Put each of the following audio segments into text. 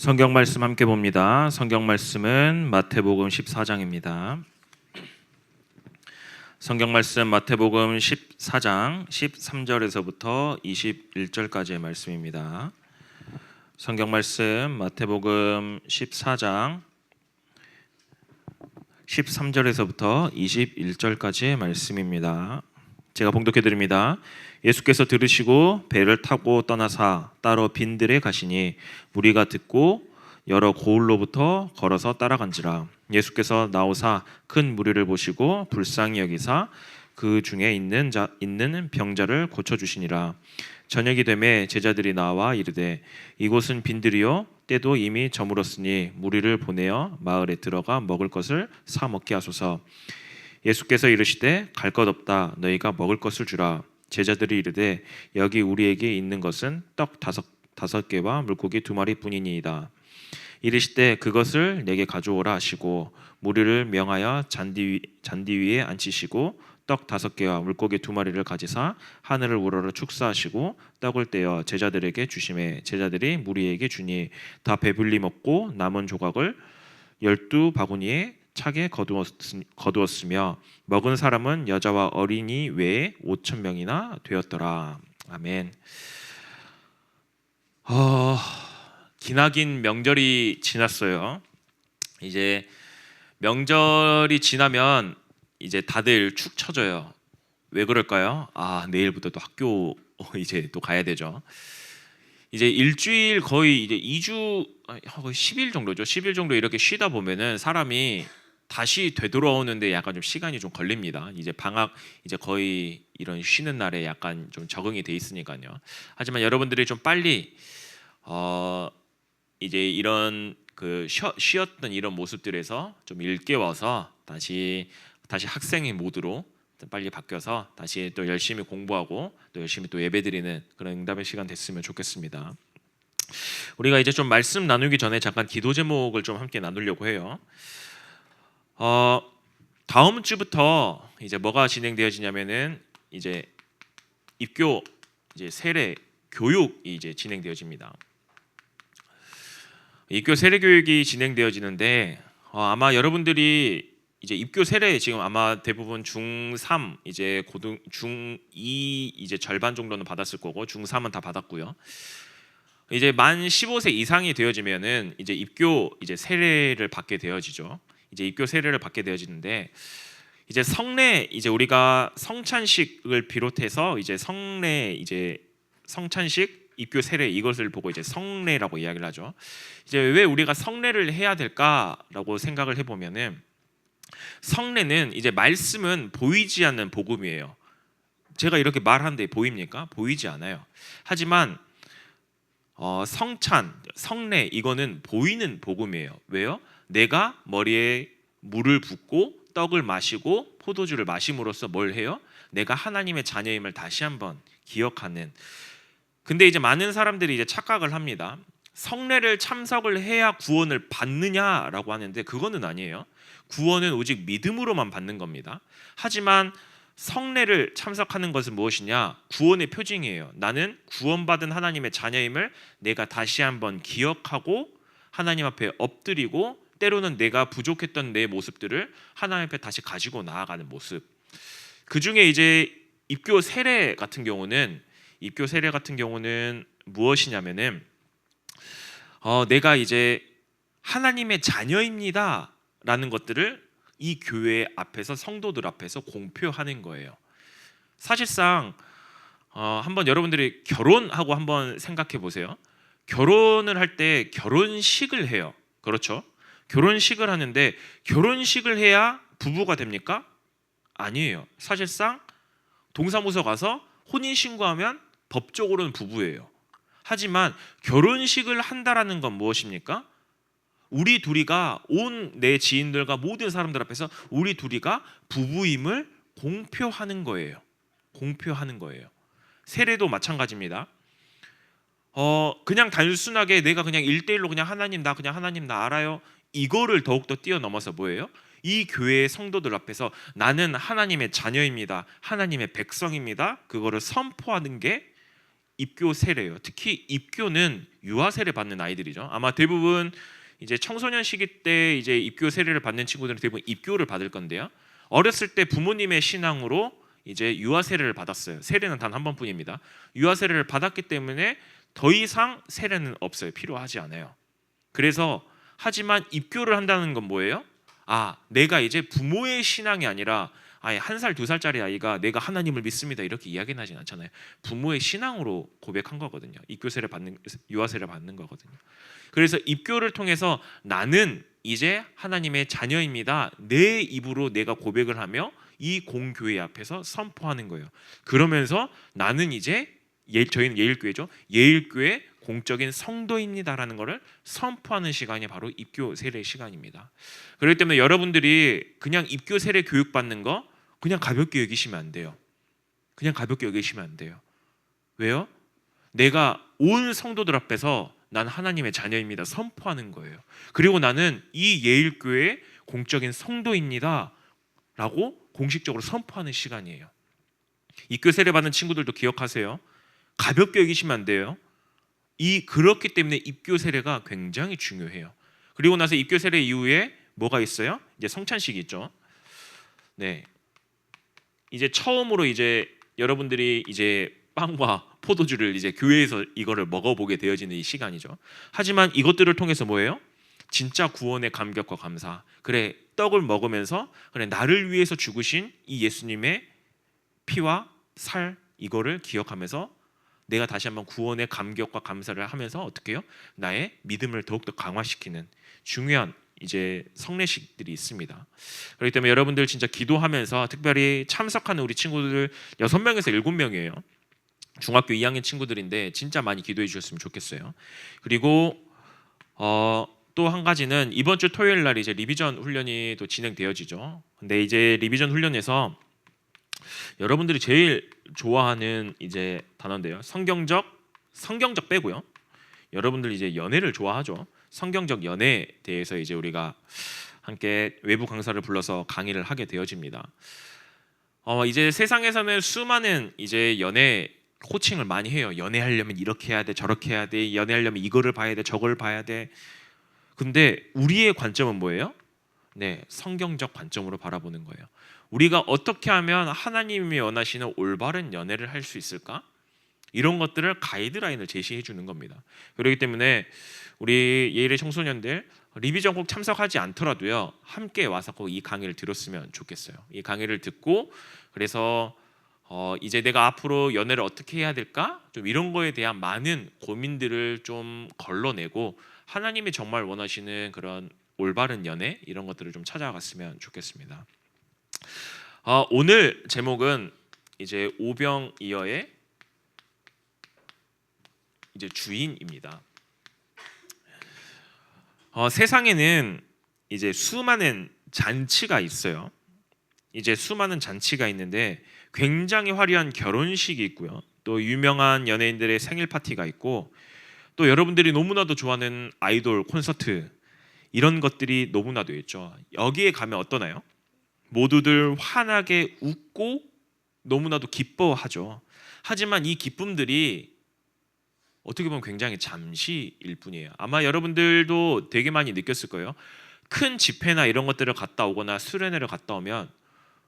성경 말씀 함께 봅니다. 성경 말씀은 마태복음 14장입니다. 성경 말씀 마태복음 14장 13절에서부터 21절까지의 말씀입니다. 성경 말씀 마태복음 14장 13절에서부터 21절까지의 말씀입니다. 제가 봉독해 드립니다. 예수께서 들으시고 배를 타고 떠나사 따로 빈들에 가시니 무리가 듣고 여러 고을로부터 걸어서 따라간지라. 예수께서 나오사 큰 무리를 보시고 불쌍히 여기사 그 중에 있는 병자를 고쳐 주시니라. 저녁이 되매 제자들이 나와 이르되 이곳은 빈들이요 때도 이미 저물었으니 무리를 보내어 마을에 들어가 먹을 것을 사 먹게 하소서. 예수께서 이르시되 갈 것 없다. 너희가 먹을 것을 주라. 제자들이 이르되 여기 우리에게 있는 것은 떡 다섯 개와 물고기 2마리뿐이니이다. 이르시되 그것을 내게 가져오라 하시고 무리를 명하여 잔디 위에 앉히시고 떡 5개와 물고기 2마리를 가지사 하늘을 우러러 축사하시고 떡을 떼어 제자들에게 주시매 제자들이 무리에게 주니 다 배불리 먹고 남은 조각을 12바구니에 차게 거두었으며 먹은 사람은 여자와 어린이 외에 5,000명이나 되었더라. 아멘. 기나긴 명절이 지났어요. 이제 명절이 지나면 이제 다들 축 처져요. 왜 그럴까요? 내일부터 또 학교 이제 또 가야 되죠. 이제 일주일 거의 이제 2주 거의 10일 정도죠. 10일 정도 이렇게 쉬다 보면은 사람이 다시 되돌아오는데 약간 좀 시간이 좀 걸립니다. 이제 방학 이제 거의 이런 쉬는 날에 약간 좀 적응이 돼 있으니까요. 하지만 여러분들이 좀 빨리 이제 이런 그 쉬었던 이런 모습들에서 좀 일깨워서 다시 학생의 모드로 빨리 바뀌어서 다시 또 열심히 공부하고 또 열심히 또 예배드리는 그런 응답의 시간 됐으면 좋겠습니다. 우리가 이제 좀 말씀 나누기 전에 잠깐 기도 제목을 좀 함께 나누려고 해요. 다음 주부터 이제 뭐가 진행되어지냐면은 이제 입교 이제 세례 교육이 이제 진행되어집니다. 입교 세례 교육이 진행되어지는데 아마 여러분들이 이제 입교 세례 지금 아마 대부분 중3 이제 중2 이제 절반 정도는 받았을 거고 중3은 다 받았고요. 이제 만 15세 이상이 되어지면은 이제 입교 이제 세례를 받게 되어지죠. 이제 입교 세례를 받게 되어지는데 이제 성례 이제 우리가 성찬식을 비롯해서 이제 성례 이제 성찬식 입교 세례 이것을 보고 이제 성례라고 이야기를 하죠. 이제 왜 우리가 성례를 해야 될까라고 생각을 해보면은 성례는 이제 말씀은 보이지 않는 복음이에요. 제가 이렇게 말하는데 보입니까? 보이지 않아요. 하지만 성찬, 성례 이거는 보이는 복음이에요. 왜요? 내가 머리에 물을 붓고 떡을 마시고 포도주를 마심으로써 뭘 해요? 내가 하나님의 자녀임을 다시 한번 기억하는. 근데 이제 많은 사람들이 이제 착각을 합니다. 성례를 참석을 해야 구원을 받느냐라고 하는데 그거는 아니에요. 구원은 오직 믿음으로만 받는 겁니다. 하지만 성례를 참석하는 것은 무엇이냐? 구원의 표징이에요. 나는 구원받은 하나님의 자녀임을 내가 다시 한번 기억하고 하나님 앞에 엎드리고 때로는 내가 부족했던 내 모습들을 하나님 앞에 다시 가지고 나아가는 모습. 그 중에 이제 입교 세례 같은 경우는 무엇이냐면은 내가 이제 하나님의 자녀입니다라는 것들을 이 교회 앞에서 성도들 앞에서 공표하는 거예요. 사실상 한번 여러분들이 결혼하고 한번 생각해 보세요. 결혼을 할 때 결혼식을 해요. 그렇죠? 결혼식을 하는데 결혼식을 해야 부부가 됩니까? 아니에요. 사실상 동사무소 가서 혼인신고하면 법적으로는 부부예요. 하지만 결혼식을 한다라는 건 무엇입니까? 우리 둘이가 온 내 지인들과 모든 사람들 앞에서 우리 둘이가 부부임을 공표하는 거예요. 공표하는 거예요. 세례도 마찬가지입니다. 그냥 단순하게 내가 그냥 1대1로 그냥 하나님 나 알아요. 이거를 더욱더 뛰어넘어서 뭐예요? 이 교회의 성도들 앞에서 나는 하나님의 자녀입니다. 하나님의 백성입니다. 그거를 선포하는 게 입교 세례예요. 특히 입교는 유아 세례 받는 아이들이죠. 아마 대부분 이제 청소년 시기 때 이제 입교 세례를 받는 친구들은 대부분 입교를 받을 건데요. 어렸을 때 부모님의 신앙으로 이제 유아 세례를 받았어요. 세례는 단 한 번뿐입니다. 유아 세례를 받았기 때문에 더 이상 세례는 없어요. 필요하지 않아요. 그래서 하지만 입교를 한다는 건 뭐예요? 내가 이제 부모의 신앙이 아니라 아예 1살, 2살짜리 아이가 내가 하나님을 믿습니다 이렇게 이야기는 하진 않잖아요. 부모의 신앙으로 고백한 거거든요. 입교세를 받는, 유아세를 받는 거거든요. 그래서 입교를 통해서 나는 이제 하나님의 자녀입니다. 내 입으로 내가 고백을 하며 이 공교회 앞에서 선포하는 거예요. 그러면서 나는 이제 저희는 예일교회죠. 예일교회 공적인 성도입니다라는 것을 선포하는 시간이 바로 입교 세례 시간입니다. 그렇기 때문에 여러분들이 그냥 입교 세례 교육 받는 거 그냥 가볍게 여기시면 안 돼요. 그냥 가볍게 여기시면 안 돼요. 왜요? 내가 온 성도들 앞에서 난 하나님의 자녀입니다 선포하는 거예요. 그리고 나는 이 예일교회 공적인 성도입니다 라고 공식적으로 선포하는 시간이에요. 입교 세례 받는 친구들도 기억하세요. 가볍게 여기시면 안 돼요. 그렇기 때문에 입교 세례가 굉장히 중요해요. 그리고 나서 입교 세례 이후에 뭐가 있어요? 이제 성찬식이 있죠. 네, 이제 처음으로 이제 여러분들이 이제 빵과 포도주를 이제 교회에서 이거를 먹어보게 되어지는 이 시간이죠. 하지만 이것들을 통해서 뭐예요? 진짜 구원의 감격과 감사. 그래, 떡을 먹으면서 그래 나를 위해서 죽으신 이 예수님의 피와 살 이거를 기억하면서 내가 다시 한번 구원의 감격과 감사를 하면서 어떻게 해요? 나의 믿음을 더욱더 강화시키는 중요한 이제 성례식들이 있습니다. 그렇기 때문에 여러분들 진짜 기도하면서 특별히 참석하는 우리 친구들 6명에서 7명이에요. 중학교 2학년 친구들인데 진짜 많이 기도해 주셨으면 좋겠어요. 그리고 또 한 가지는 이번 주 토요일 날 이제 리비전 훈련이 또 진행되어지죠. 근데 이제 리비전 훈련에서 여러분들이 제일 좋아하는 이제 단어인데요. 성경적 빼고요. 여러분들 이제 연애를 좋아하죠. 성경적 연애에 대해서 이제 우리가 함께 외부 강사를 불러서 강의를 하게 되어집니다. 이제 세상에서는 수많은 이제 연애 코칭을 많이 해요. 연애하려면 이렇게 해야 돼, 저렇게 해야 돼. 연애하려면 이거를 봐야 돼, 저걸 봐야 돼. 근데 우리의 관점은 뭐예요? 네, 성경적 관점으로 바라보는 거예요. 우리가 어떻게 하면 하나님이 원하시는 올바른 연애를 할 수 있을까? 이런 것들을 가이드라인을 제시해 주는 겁니다. 그렇기 때문에 우리 예일의 청소년들 리비전 꼭 참석하지 않더라도요 함께 와서 꼭 이 강의를 들었으면 좋겠어요. 이 강의를 듣고 그래서 이제 내가 앞으로 연애를 어떻게 해야 될까? 좀 이런 거에 대한 많은 고민들을 좀 걸러내고 하나님이 정말 원하시는 그런 올바른 연애 이런 것들을 좀 찾아갔으면 좋겠습니다. 오늘 제목은 이제 오병이어의 이제 주인입니다. 세상에는 이제 수많은 잔치가 있어요. 이제 수많은 잔치가 있는데 굉장히 화려한 결혼식이 있고요. 또 유명한 연예인들의 생일 파티가 있고 또 여러분들이 너무나도 좋아하는 아이돌 콘서트 이런 것들이 너무나도 있죠. 여기에 가면 어떠나요? 모두들 환하게 웃고 너무나도 기뻐하죠. 하지만 이 기쁨들이 어떻게 보면 굉장히 잠시일 뿐이에요. 아마 여러분들도 되게 많이 느꼈을 거예요. 큰 집회나 이런 것들을 갔다 오거나 수련회를 갔다 오면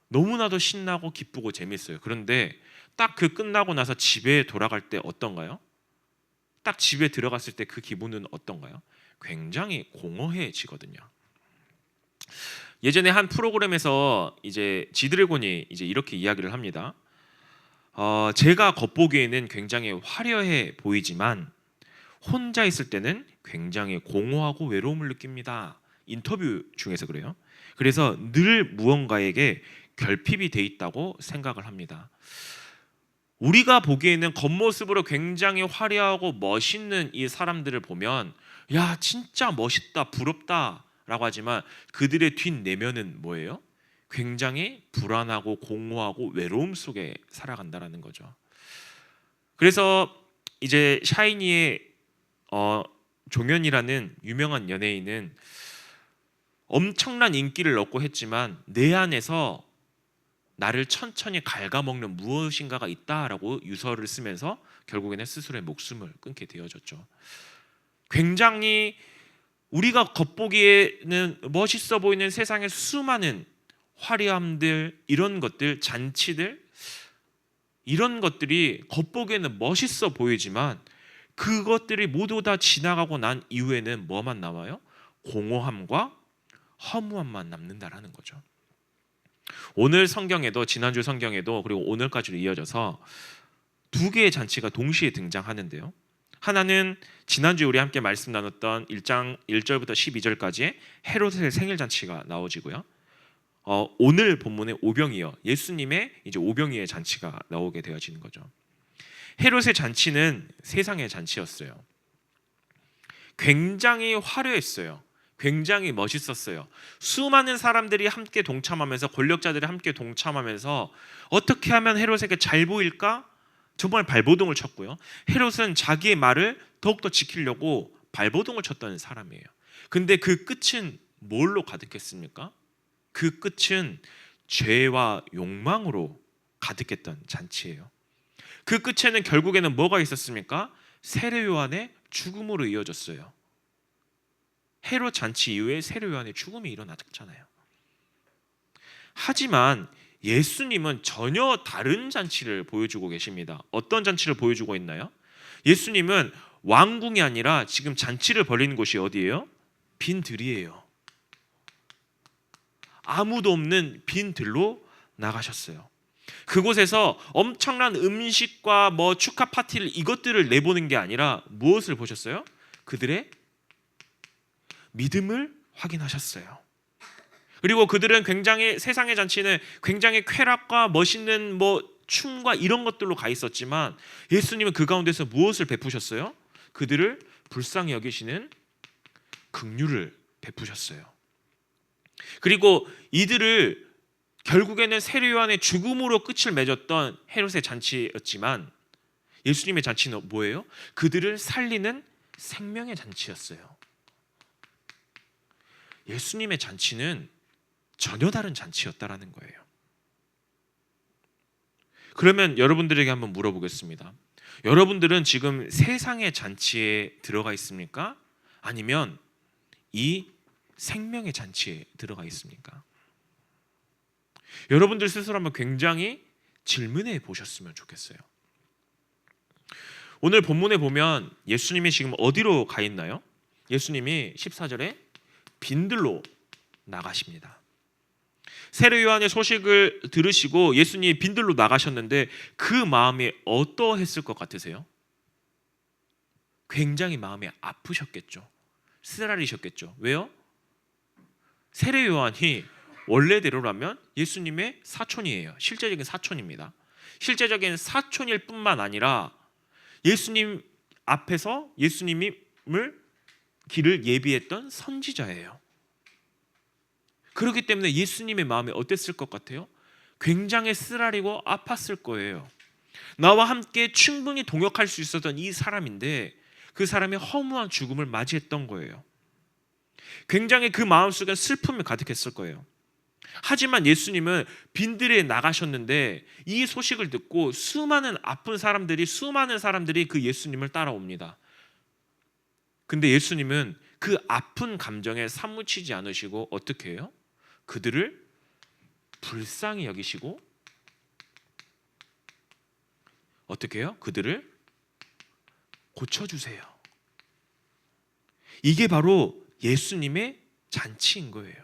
너무나도 신나고 기쁘고 재밌어요. 그런데 딱 그 끝나고 나서 집에 돌아갈 때 어떤가요? 딱 집에 들어갔을 때 그 기분은 어떤가요? 굉장히 공허해지거든요. 예전에 한 프로그램에서 이제 지드래곤이 이제 이렇게 이야기를 합니다. 제가 겉보기에는 굉장히 화려해 보이지만 혼자 있을 때는 굉장히 공허하고 외로움을 느낍니다. 인터뷰 중에서 그래요. 그래서 늘 무언가에게 결핍이 돼 있다고 생각을 합니다. 우리가 보기에는 겉모습으로 굉장히 화려하고 멋있는 이 사람들을 보면 야 진짜 멋있다 부럽다 라고 하지만 그들의 뒷내면은 뭐예요? 굉장히 불안하고 공허하고 외로움 속에 살아간다라는 거죠. 그래서 이제 샤이니의 종현이라는 유명한 연예인은 엄청난 인기를 얻고 했지만 내 안에서 나를 천천히 갉아먹는 무엇인가가 있다라고 유서를 쓰면서 결국에는 스스로의 목숨을 끊게 되어졌죠. 굉장히 우리가 겉보기에는 멋있어 보이는 세상의 수많은 화려함들, 이런 것들, 잔치들, 이런 것들이 겉보기에는 멋있어 보이지만 그것들이 모두 다 지나가고 난 이후에는 뭐만 남아요? 공허함과 허무함만 남는다라는 거죠. 오늘 성경에도, 지난주 성경에도, 그리고 오늘까지로 이어져서 두 개의 잔치가 동시에 등장하는데요. 하나는 지난주 우리 함께 말씀 나눴던 1장 1절부터 12절까지의 헤롯의 생일 잔치가 나오지고요. 오늘 본문의 오병이어, 예수님의 이제 오병이의 잔치가 나오게 되어지는 거죠. 헤롯의 잔치는 세상의 잔치였어요. 굉장히 화려했어요. 굉장히 멋있었어요. 수많은 사람들이 함께 동참하면서, 권력자들이 함께 동참하면서 어떻게 하면 헤롯에게 잘 보일까? 정말 발버둥을 쳤고요. 헤롯은 자기의 말을 더욱더 지키려고 발버둥을 쳤던 사람이에요. 근데 그 끝은 뭘로 가득했습니까? 그 끝은 죄와 욕망으로 가득했던 잔치예요. 그 끝에는 결국에는 뭐가 있었습니까? 세례 요한의 죽음으로 이어졌어요. 헤롯 잔치 이후에 세례 요한의 죽음이 일어났잖아요. 하지만 예수님은 전혀 다른 잔치를 보여주고 계십니다. 어떤 잔치를 보여주고 있나요? 예수님은 왕궁이 아니라 지금 잔치를 벌이는 곳이 어디예요? 빈 들이에요. 아무도 없는 빈 들로 나가셨어요. 그곳에서 엄청난 음식과 축하 파티를, 이것들을 내보는 게 아니라 무엇을 보셨어요? 그들의 믿음을 확인하셨어요. 그리고 그들은 굉장히, 세상의 잔치는 굉장히 쾌락과 멋있는 춤과 이런 것들로 가 있었지만 예수님은 그 가운데서 무엇을 베푸셨어요? 그들을 불쌍히 여기시는 긍휼을 베푸셨어요. 그리고 이들을 결국에는 세례 요한의 죽음으로 끝을 맺었던 헤롯의 잔치였지만 예수님의 잔치는 뭐예요? 그들을 살리는 생명의 잔치였어요. 예수님의 잔치는 전혀 다른 잔치였다라는 거예요. 그러면 여러분들에게 한번 물어보겠습니다. 여러분들은 지금 세상의 잔치에 들어가 있습니까? 아니면 이 생명의 잔치에 들어가 있습니까? 여러분들 스스로 한번 굉장히 질문해 보셨으면 좋겠어요. 오늘 본문에 보면 예수님이 지금 어디로 가 있나요? 예수님이 14절에 빈들로 나가십니다. 세례 요한의 소식을 들으시고 예수님이 빈들로 나가셨는데 그 마음이 어떠했을 것 같으세요? 굉장히 마음이 아프셨겠죠. 쓰라리셨겠죠. 왜요? 세례 요한이 원래대로라면 예수님의 사촌이에요. 실제적인 사촌입니다. 실제적인 사촌일 뿐만 아니라 예수님 앞에서 예수님을 길을 예비했던 선지자예요. 그렇기 때문에 예수님의 마음이 어땠을 것 같아요? 굉장히 쓰라리고 아팠을 거예요. 나와 함께 충분히 동역할 수 있었던 이 사람인데 그 사람이 허무한 죽음을 맞이했던 거예요. 굉장히 그 마음속에 슬픔이 가득했을 거예요. 하지만 예수님은 빈들에 나가셨는데 이 소식을 듣고 수많은 사람들이 그 예수님을 따라옵니다. 근데 예수님은 그 아픈 감정에 사무치지 않으시고 어떻게 해요? 그들을 불쌍히 여기시고 어떻게 해요? 그들을 고쳐주세요. 이게 바로 예수님의 잔치인 거예요.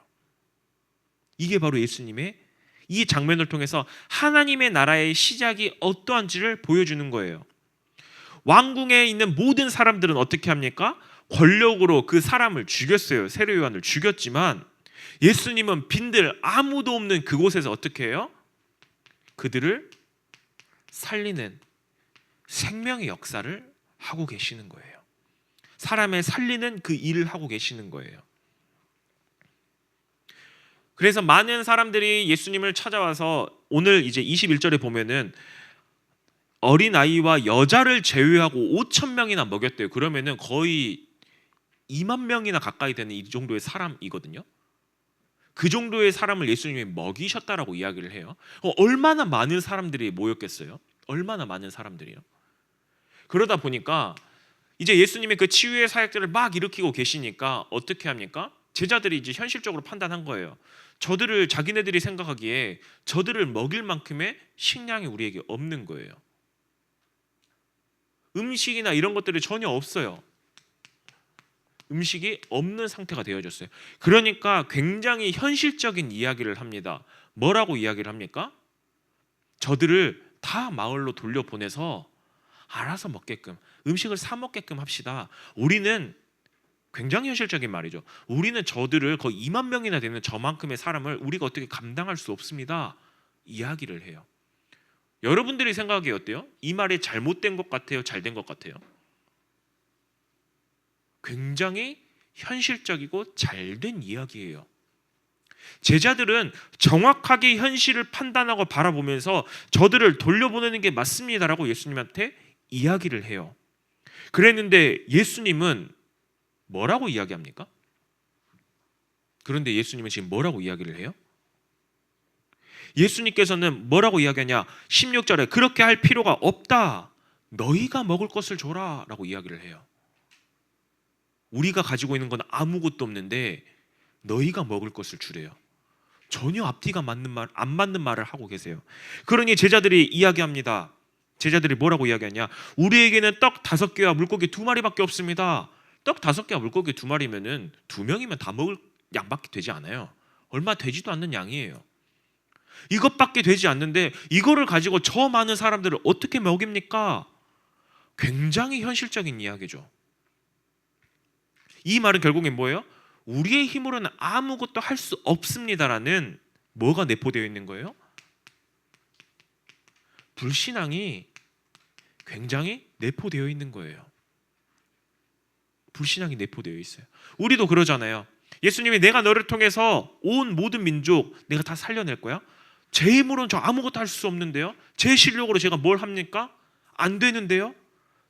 이게 바로 예수님의, 이 장면을 통해서 하나님의 나라의 시작이 어떠한지를 보여주는 거예요. 왕궁에 있는 모든 사람들은 어떻게 합니까? 권력으로 그 사람을 죽였어요. 세례 요한을 죽였지만 예수님은 빈들 아무도 없는 그곳에서 어떻게 해요? 그들을 살리는 생명의 역사를 하고 계시는 거예요. 사람을 살리는 그 일을 하고 계시는 거예요. 그래서 많은 사람들이 예수님을 찾아와서 오늘 이제 21절에 보면은 어린아이와 여자를 제외하고 5,000명이나 먹였대요. 그러면은 거의 2만 명이나 가까이 되는 이 정도의 사람이거든요. 그 정도의 사람을 예수님이 먹이셨다라고 이야기를 해요. 얼마나 많은 사람들이 모였겠어요? 얼마나 많은 사람들이요? 그러다 보니까 이제 예수님이 그 치유의 사역들을 막 일으키고 계시니까 어떻게 합니까? 제자들이 이제 현실적으로 판단한 거예요. 저들을 자기네들이 생각하기에 저들을 먹일 만큼의 식량이 우리에게 없는 거예요. 음식이나 이런 것들이 전혀 없어요. 음식이 없는 상태가 되어졌어요. 그러니까 굉장히 현실적인 이야기를 합니다. 뭐라고 이야기를 합니까? 저들을 다 마을로 돌려보내서 알아서 먹게끔, 음식을 사 먹게끔 합시다. 우리는 굉장히 현실적인 말이죠. 우리는 저들을 거의 2만 명이나 되는 저만큼의 사람을 우리가 어떻게 감당할 수 없습니다. 이야기를 해요. 여러분들이 생각하기에 어때요? 이 말이 잘못된 것 같아요? 잘된 것 같아요? 굉장히 현실적이고 잘된 이야기예요. 제자들은 정확하게 현실을 판단하고 바라보면서 저들을 돌려보내는 게 맞습니다라고 예수님한테 이야기를 해요. 그랬는데 예수님은 뭐라고 이야기합니까? 그런데 예수님은 지금 뭐라고 이야기를 해요? 예수님께서는 뭐라고 이야기하냐? 16절에 그렇게 할 필요가 없다. 너희가 먹을 것을 줘라 라고 이야기를 해요. 우리가 가지고 있는 건 아무것도 없는데 너희가 먹을 것을 주래요. 전혀 앞뒤가 안 맞는 말을 하고 계세요. 그러니 제자들이 이야기합니다. 제자들이 뭐라고 이야기하냐? 우리에게는 떡 5개와 물고기 2마리밖에 없습니다. 떡 5개와 물고기 2마리면은 2명이면 다 먹을 양밖에 되지 않아요. 얼마 되지도 않는 양이에요. 이것밖에 되지 않는데 이거를 가지고 저 많은 사람들을 어떻게 먹입니까? 굉장히 현실적인 이야기죠. 이 말은 결국엔 뭐예요? 우리의 힘으로는 아무것도 할 수 없습니다라는 뭐가 내포되어 있는 거예요? 불신앙이 굉장히 내포되어 있는 거예요. 불신앙이 내포되어 있어요. 우리도 그러잖아요. 예수님이 내가 너를 통해서 온 모든 민족 내가 다 살려낼 거야. 제 힘으로는 저 아무것도 할 수 없는데요. 제 실력으로 제가 뭘 합니까? 안 되는데요.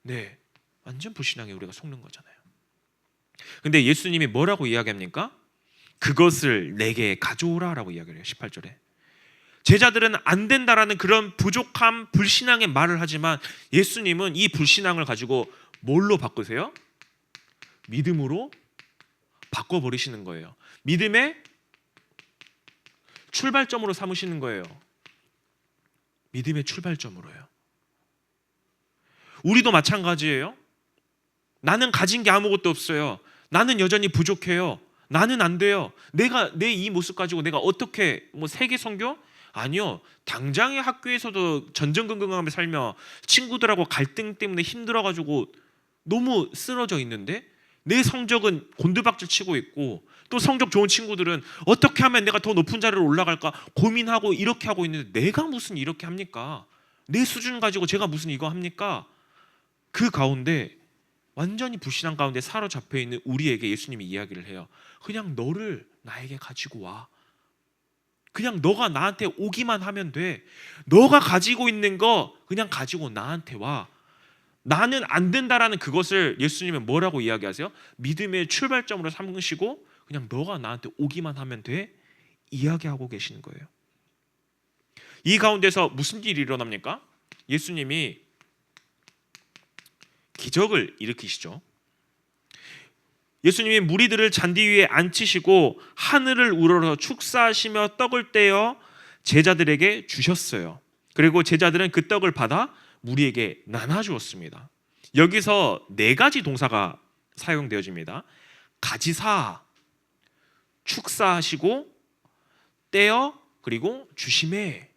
네, 완전 불신앙에 우리가 속는 거잖아요. 근데 예수님이 뭐라고 이야기합니까? 그것을 내게 가져오라라고 이야기를 해요. 18절에. 제자들은 안 된다라는 그런 부족함, 불신앙의 말을 하지만 예수님은 이 불신앙을 가지고 뭘로 바꾸세요? 믿음으로 바꿔버리시는 거예요. 믿음의 출발점으로 삼으시는 거예요. 믿음의 출발점으로요. 우리도 마찬가지예요. 나는 가진 게 아무것도 없어요. 나는 여전히 부족해요. 나는 안 돼요. 내가 내 이 모습 가지고 내가 어떻게 세계 선교? 아니요. 당장의 학교에서도 전전긍긍하며 살며 친구들하고 갈등 때문에 힘들어가지고 너무 쓰러져 있는데 내 성적은 곤두박질 치고 있고 또 성적 좋은 친구들은 어떻게 하면 내가 더 높은 자리로 올라갈까 고민하고 이렇게 하고 있는데 내가 무슨 이렇게 합니까? 내 수준 가지고 제가 무슨 이거 합니까? 그 가운데 완전히 불신앙 가운데 사로잡혀 있는 우리에게 예수님이 이야기를 해요. 그냥 너를 나에게 가지고 와. 그냥 너가 나한테 오기만 하면 돼. 너가 가지고 있는 거 그냥 가지고 나한테 와. 나는 안 된다라는 그것을 예수님은 뭐라고 이야기하세요? 믿음의 출발점으로 삼으시고 그냥 너가 나한테 오기만 하면 돼. 이야기하고 계시는 거예요. 이 가운데서 무슨 일이 일어납니까? 예수님이 기적을 일으키시죠. 예수님이 무리들을 잔디 위에 앉히시고 하늘을 우러러 축사하시며 떡을 떼어 제자들에게 주셨어요. 그리고 제자들은 그 떡을 받아 무리에게 나눠주었습니다. 여기서 4가지 동사가 사용되어집니다. 가지사, 축사하시고, 떼어, 그리고 주심에.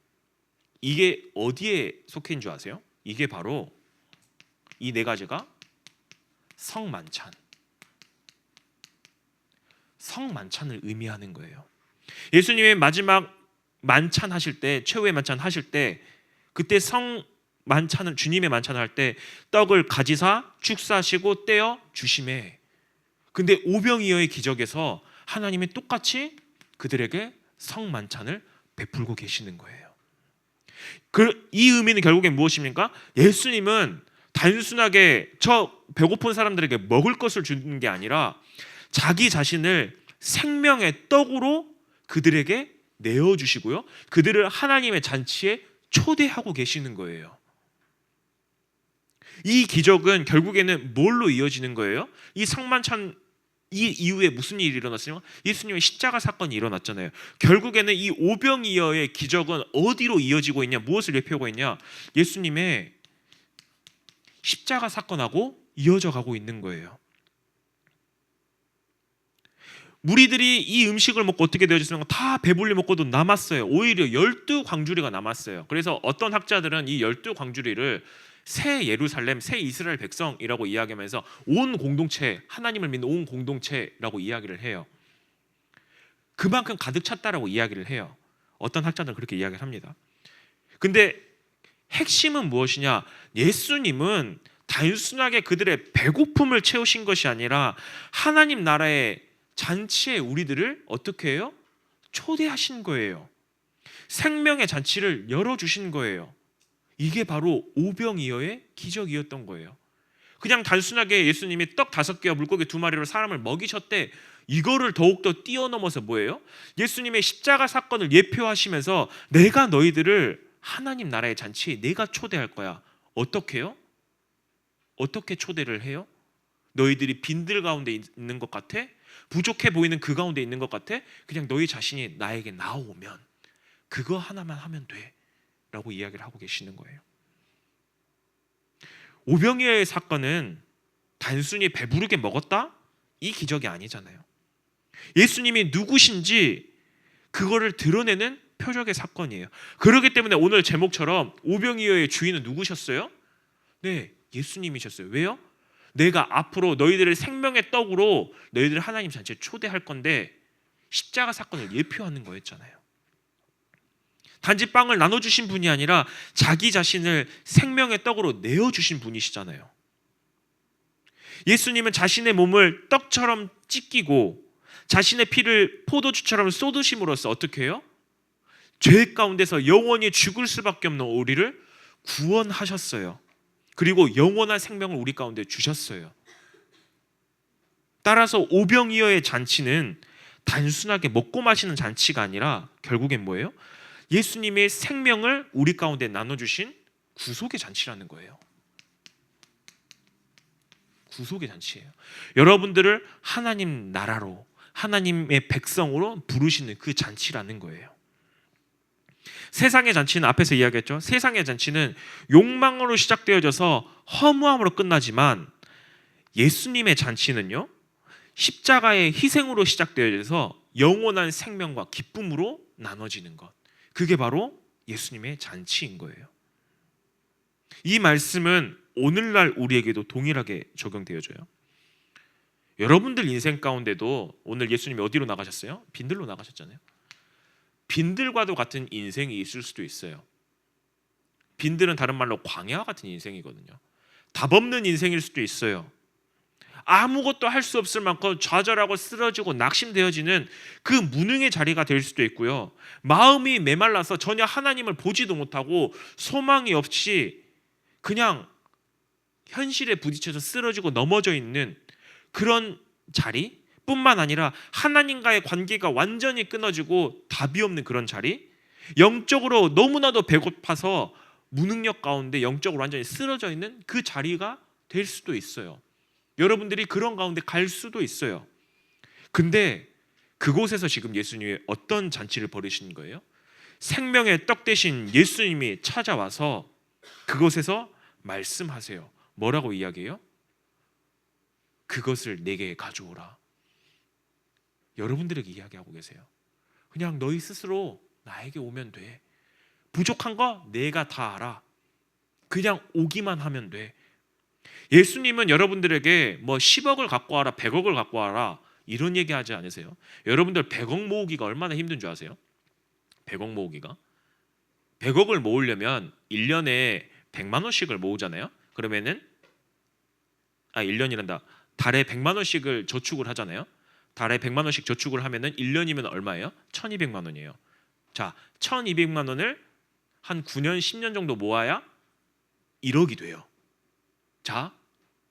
이게 어디에 속해 있는 줄 아세요? 이게 바로 이 4가지가 성만찬. 성만찬을 의미하는 거예요. 예수님의 마지막 만찬 하실 때, 최후의 만찬 하실 때 그때 만찬을 주님의 만찬을 할 때 떡을 가지사 축사하시고 떼어 주심에. 근데 오병이어의 기적에서 하나님이 똑같이 그들에게 성만찬을 베풀고 계시는 거예요. 이 의미는 결국엔 무엇입니까? 예수님은 단순하게 저 배고픈 사람들에게 먹을 것을 주는 게 아니라 자기 자신을 생명의 떡으로 그들에게 내어주시고요, 그들을 하나님의 잔치에 초대하고 계시는 거예요. 이 기적은 결국에는 뭘로 이어지는 거예요? 이 성만찬 이 이후에 무슨 일이 일어났어요? 예수님의 십자가 사건이 일어났잖아요. 결국에는 이 오병이어의 기적은 어디로 이어지고 있냐? 무엇을 예표하고 있냐? 예수님의 십자가 사건하고 이어져 가고 있는 거예요. 무리들이 이 음식을 먹고 어떻게 되어졌습니까? 다 배불리 먹고도 남았어요. 오히려 12광주리가 남았어요. 그래서 어떤 학자들은 이 12광주리를 새 예루살렘, 새 이스라엘 백성이라고 이야기하면서 온 공동체, 하나님을 믿는 온 공동체라고 이야기를 해요. 그만큼 가득 찼다라고 이야기를 해요. 어떤 학자들은 그렇게 이야기를 합니다. 근데 핵심은 무엇이냐? 예수님은 단순하게 그들의 배고픔을 채우신 것이 아니라 하나님 나라의 잔치에 우리들을 어떻게 해요? 초대하신 거예요. 생명의 잔치를 열어주신 거예요. 이게 바로 오병이어의 기적이었던 거예요. 그냥 단순하게 예수님이 떡 5개와 물고기 2마리로 사람을 먹이셨대, 이거를 더욱더 뛰어넘어서 뭐예요? 예수님의 십자가 사건을 예표하시면서 내가 너희들을 하나님 나라의 잔치에 내가 초대할 거야. 어떻게 해요? 어떻게 초대를 해요? 너희들이 빈들 가운데 있는 것 같아? 부족해 보이는 그 가운데 있는 것 같아? 그냥 너희 자신이 나에게 나오면 그거 하나만 하면 돼 라고 이야기를 하고 계시는 거예요. 오병이어의 사건은 단순히 배부르게 먹었다? 이 기적이 아니잖아요. 예수님이 누구신지 그거를 드러내는 표적의 사건이에요. 그렇기 때문에 오늘 제목처럼 오병이어의 주인은 누구셨어요? 네, 예수님이셨어요. 왜요? 내가 앞으로 너희들을 생명의 떡으로 너희들을 하나님 잔치에 초대할 건데 십자가 사건을 예표하는 거였잖아요. 단지 빵을 나눠주신 분이 아니라 자기 자신을 생명의 떡으로 내어주신 분이시잖아요. 예수님은 자신의 몸을 떡처럼 찢기고 자신의 피를 포도주처럼 쏟으심으로써 어떻게 해요? 죄 가운데서 영원히 죽을 수밖에 없는 우리를 구원하셨어요. 그리고 영원한 생명을 우리 가운데 주셨어요. 따라서 오병이어의 잔치는 단순하게 먹고 마시는 잔치가 아니라 결국엔 뭐예요? 예수님의 생명을 우리 가운데 나눠주신 구속의 잔치라는 거예요. 구속의 잔치예요. 여러분들을 하나님 나라로, 하나님의 백성으로 부르시는 그 잔치라는 거예요. 세상의 잔치는 앞에서 이야기했죠. 세상의 잔치는 욕망으로 시작되어져서 허무함으로 끝나지만 예수님의 잔치는요, 십자가의 희생으로 시작되어져서 영원한 생명과 기쁨으로 나눠지는 것, 그게 바로 예수님의 잔치인 거예요. 이 말씀은 오늘날 우리에게도 동일하게 적용되어져요. 여러분들 인생 가운데도 오늘 예수님이 어디로 나가셨어요? 빈들로 나가셨잖아요. 빈들과도 같은 인생이 있을 수도 있어요. 빈들은 다른 말로 광야와 같은 인생이거든요. 답 없는 인생일 수도 있어요. 아무것도 할 수 없을 만큼 좌절하고 쓰러지고 낙심되어지는 그 무능의 자리가 될 수도 있고요. 마음이 메말라서 전혀 하나님을 보지도 못하고 소망이 없이 그냥 현실에 부딪혀서 쓰러지고 넘어져 있는 그런 자리 뿐만 아니라 하나님과의 관계가 완전히 끊어지고 답이 없는 그런 자리, 영적으로 너무나도 배고파서 무능력 가운데 영적으로 완전히 쓰러져 있는 그 자리가 될 수도 있어요. 여러분들이 그런 가운데 갈 수도 있어요. 근데 그곳에서 지금 예수님이 어떤 잔치를 벌이시는 거예요? 생명의 떡 대신 예수님이 찾아와서 그곳에서 말씀하세요. 뭐라고 이야기해요? 그것을 내게 가져오라. 여러분들에게 이야기하고 계세요. 그냥 너희 스스로 나에게 오면 돼. 부족한 거 내가 다 알아. 그냥 오기만 하면 돼. 예수님은 여러분들에게 뭐 10억을 갖고 와라, 100억을 갖고 와라 이런 얘기하지 않으세요? 여러분들 100억 모으기가 얼마나 힘든 줄 아세요? 100억 모으기가 100억을 모으려면 1년에 100만 원씩을 모으잖아요. 그러면은 1년이란다. 달에 100만 원씩을 저축을 하잖아요. 달에 100만 원씩 저축을 하면은 1년이면 얼마예요? 1200만 원이에요. 자, 1200만 원을 한 9년, 10년 정도 모아야 1억이 돼요. 자,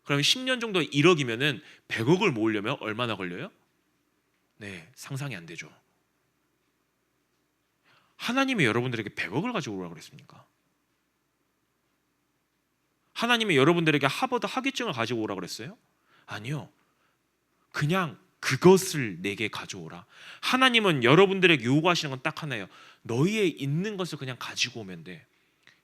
그럼 10년 정도 1억이면은 100억을 모으려면 얼마나 걸려요? 네, 상상이 안 되죠. 하나님이 여러분들에게 100억을 가지고 오라고 그랬습니까? 하나님이 여러분들에게 하버드 학위증을 가지고 오라고 그랬어요? 아니요. 그냥 그것을 내게 가져오라. 하나님은 여러분들에게 요구하시는 건 딱 하나예요. 너희의 있는 것을 그냥 가지고 오면 돼.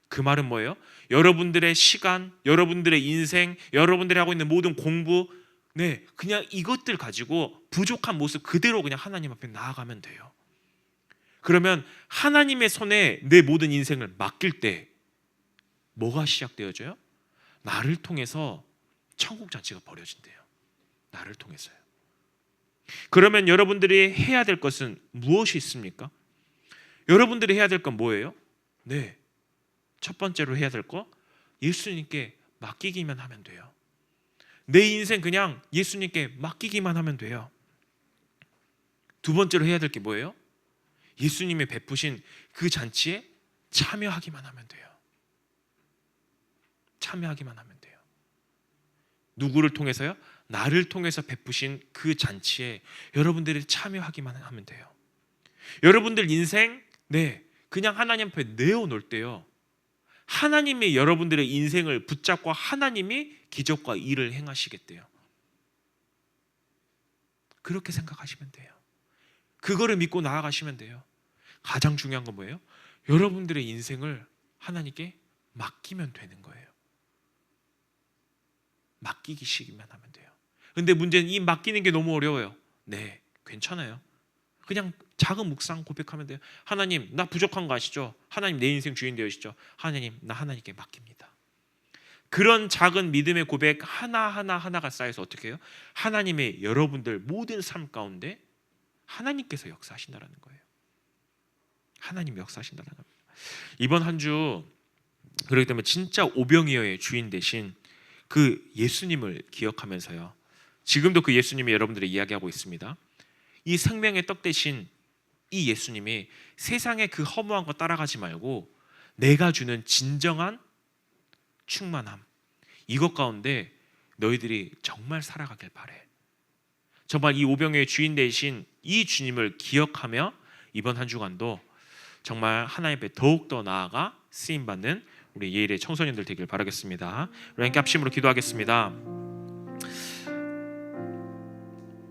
그 말은 뭐예요? 여러분들의 시간, 여러분들의 인생, 여러분들이 하고 있는 모든 공부, 네, 그냥 이것들 가지고 부족한 모습 그대로 그냥 하나님 앞에 나아가면 돼요. 그러면 하나님의 손에 내 모든 인생을 맡길 때 뭐가 시작되어져요? 나를 통해서 천국 자체가 벌어진대요. 나를 통해서요. 그러면 여러분들이 해야 될 것은 무엇이 있습니까? 여러분들이 해야 될 건 뭐예요? 네, 첫 번째로 해야 될 거 예수님께 맡기기만 하면 돼요. 내 인생 그냥 예수님께 맡기기만 하면 돼요. 두 번째로 해야 될 게 뭐예요? 예수님이 베푸신 그 잔치에 참여하기만 하면 돼요. 참여하기만 하면 돼요. 누구를 통해서요? 나를 통해서 베푸신 그 잔치에 여러분들이 참여하기만 하면 돼요. 여러분들 인생, 네, 그냥 하나님 앞에 내어놓을 때요, 하나님이 여러분들의 인생을 붙잡고 하나님이 기적과 일을 행하시겠대요. 그렇게 생각하시면 돼요. 그거를 믿고 나아가시면 돼요. 가장 중요한 건 뭐예요? 여러분들의 인생을 하나님께 맡기면 되는 거예요. 맡기기시기만 하면 돼요. 근데 문제는 이 맡기는 게 너무 어려워요. 네, 괜찮아요. 그냥 작은 묵상 고백하면 돼요. 하나님, 나 부족한 거 아시죠? 하나님, 내 인생 주인 되시죠? 하나님, 나 하나님께 맡깁니다. 그런 작은 믿음의 고백 하나가 쌓여서 어떻게 해요? 하나님의 여러분들 모든 삶 가운데 하나님께서 역사하신다는 거예요. 하나님 역사하신다는 겁니다. 이번 한 주 그렇기 때문에 진짜 오병이어의 주인 되신 그 예수님을 기억하면서요, 지금도 그 예수님이 여러분들이 이야기하고 있습니다. 이 생명의 떡 대신 이 예수님이 세상의 그 허무한 거 따라가지 말고 내가 주는 진정한 충만함, 이것 가운데 너희들이 정말 살아가길 바래. 정말 이 오병이어의 주인 되신 이 주님을 기억하며 이번 한 주간도 정말 하나님 앞에 더욱더 나아가 쓰임받는 우리 예일의 청소년들 되길 바라겠습니다. 우리 함께 합심으로 기도하겠습니다.